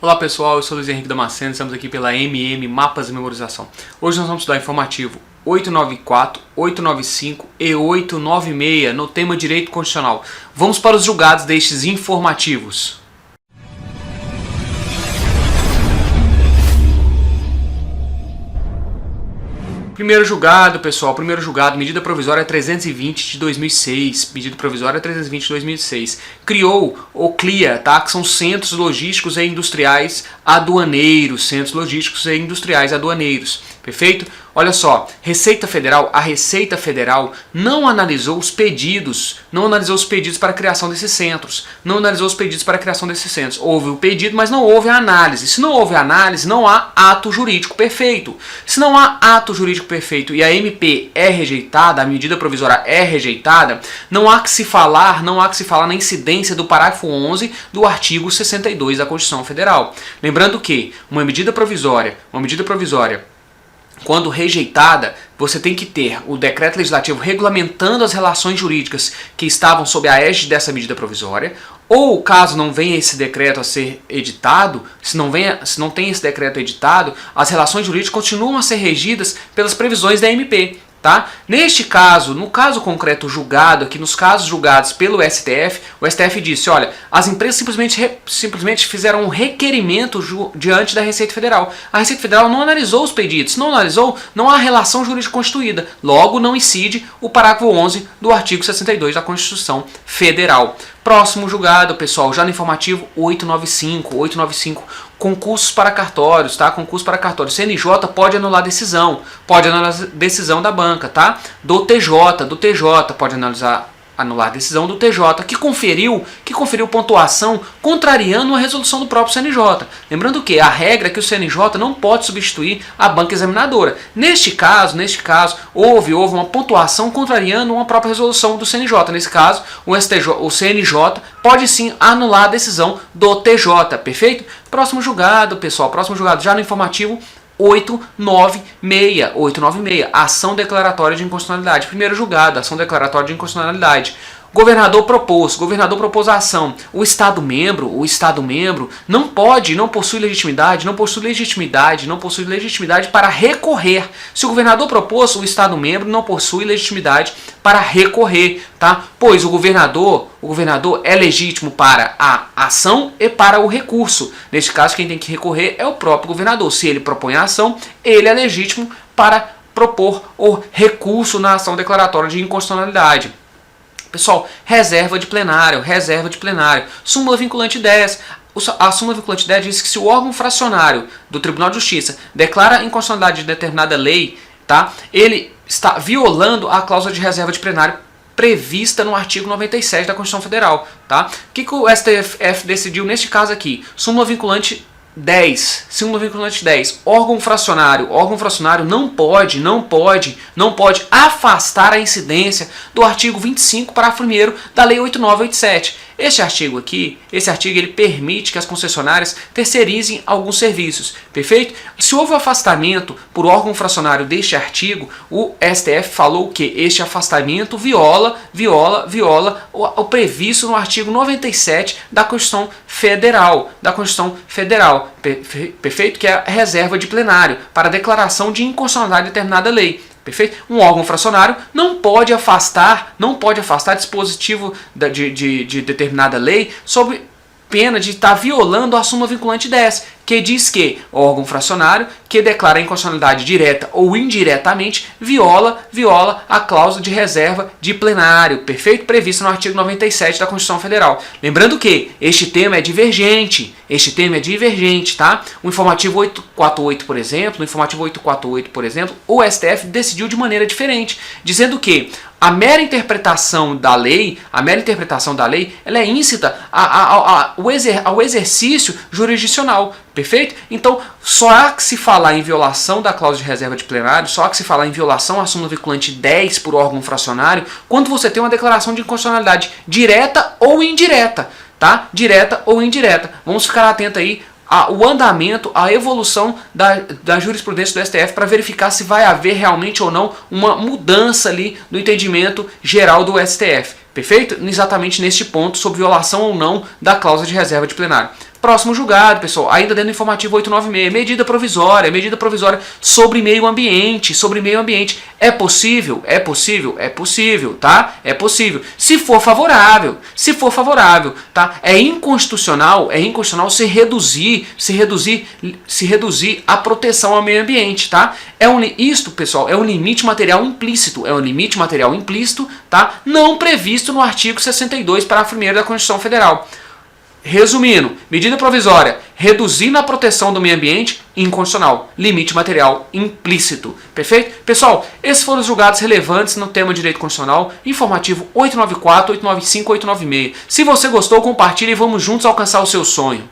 Olá pessoal, eu sou Luiz Henrique Damasceno, estamos aqui pela Mapas e Memorização. Hoje nós vamos estudar informativo 894, 895 e 896 no tema Direito Constitucional. Vamos para os julgados destes informativos. Primeiro julgado, pessoal, medida provisória 320 de 2006, medida provisória 320 de 2006, criou ou CLIA, tá? Que são Centros Logísticos e Industriais Aduaneiros, perfeito? Olha só, a Receita Federal não analisou os pedidos, para a criação desses centros, Houve o pedido, mas não houve a análise. Se não houve análise, não há ato jurídico perfeito. Se não há ato jurídico perfeito e a MP é rejeitada, a medida provisória é rejeitada, não há que se falar na incidência do parágrafo 11 do artigo 62 da Constituição Federal. Lembrando que uma medida provisória, quando rejeitada, você tem que ter o decreto legislativo regulamentando as relações jurídicas que estavam sob a égide dessa medida provisória, ou caso não venha esse decreto a ser editado, se não tem esse decreto editado, as relações jurídicas continuam a ser regidas pelas previsões da MP. Tá? Neste caso, no caso concreto julgado, aqui nos casos julgados pelo STF, o STF disse, olha, as empresas simplesmente fizeram um requerimento diante da Receita Federal. A Receita Federal não analisou os pedidos, não analisou, não há relação jurídica constituída, logo não incide o parágrafo 11 do artigo 62 da Constituição Federal. Próximo julgado, pessoal, já no informativo 895, concursos para cartórios, tá? Concurso para cartórios. CNJ pode anular decisão, decisão da banca, tá? Do TJ, pode anular decisão do TJ, que conferiu pontuação contrariando a resolução do próprio CNJ. Lembrando que a regra é que o CNJ não pode substituir a banca examinadora. Neste caso, houve uma pontuação contrariando uma própria resolução do CNJ. Nesse caso, o CNJ pode sim anular a decisão do TJ, perfeito? Próximo julgado, pessoal, já no informativo 896, ação declaratória de inconstitucionalidade. Primeiro julgado, ação declaratória de inconstitucionalidade. Governador propôs a ação. O Estado membro não possui legitimidade para recorrer. Se o governador propôs, o Estado membro não possui legitimidade para recorrer, tá? Pois o governador é legítimo para a ação e para o recurso. Neste caso, quem tem que recorrer é o próprio governador. Se ele propõe a ação, ele é legítimo para propor o recurso na ação declaratória de inconstitucionalidade. Pessoal, reserva de plenário. Súmula vinculante 10. A súmula vinculante 10 diz que se o órgão fracionário do Tribunal de Justiça declara a inconstitucionalidade de determinada lei, tá? Ele está violando a cláusula de reserva de plenário prevista no artigo 97 da Constituição Federal. Tá? O que o STF decidiu neste caso aqui? Súmula vinculante 10. Órgão fracionário não pode afastar a incidência do artigo 25, parágrafo 1º da Lei 8987. Esse artigo ele permite que as concessionárias terceirizem alguns serviços, perfeito? Se houve afastamento por órgão fracionário deste artigo, o STF falou que este afastamento viola o previsto no artigo 97 da Constituição Federal, perfeito? Que é a reserva de plenário para declaração de inconstitucionalidade de determinada lei. Perfeito? Um órgão fracionário não pode afastar dispositivo de determinada lei sob pena de estar violando a súmula vinculante 10, que diz que o órgão fracionário que declara a inconstitucionalidade direta ou indiretamente viola a cláusula de reserva de plenário, perfeito? Previsto no artigo 97 da Constituição Federal. Lembrando que este tema é divergente, tá? O informativo 848, por exemplo, o STF decidiu de maneira diferente, dizendo que a mera interpretação da lei, ela é íncita ao exercício jurisdicional, perfeito? Então, só há que se falar em violação da cláusula de reserva de plenário, só há que se falar em violação à súmula vinculante 10 por órgão fracionário, quando você tem uma declaração de inconstitucionalidade direta ou indireta, tá? Vamos ficar atento aí o andamento, a evolução da jurisprudência do STF para verificar se vai haver realmente ou não uma mudança ali do entendimento geral do STF. Perfeito? Exatamente neste ponto, sobre violação ou não da cláusula de reserva de plenário. Próximo julgado, pessoal, ainda dentro do informativo 896, medida provisória sobre meio ambiente, É possível? É possível, tá? É possível. Se for favorável, tá? É inconstitucional se reduzir a proteção ao meio ambiente, tá? Isto, pessoal, é um limite material implícito, tá? Não previsto no artigo 62, parágrafo 1º da Constituição Federal. Resumindo, medida provisória, reduzindo a proteção do meio ambiente, inconstitucional. Limite material implícito. Perfeito? Pessoal, esses foram os julgados relevantes no tema de direito constitucional, informativo 894, 895, 896. Se você gostou, compartilhe e vamos juntos alcançar o seu sonho.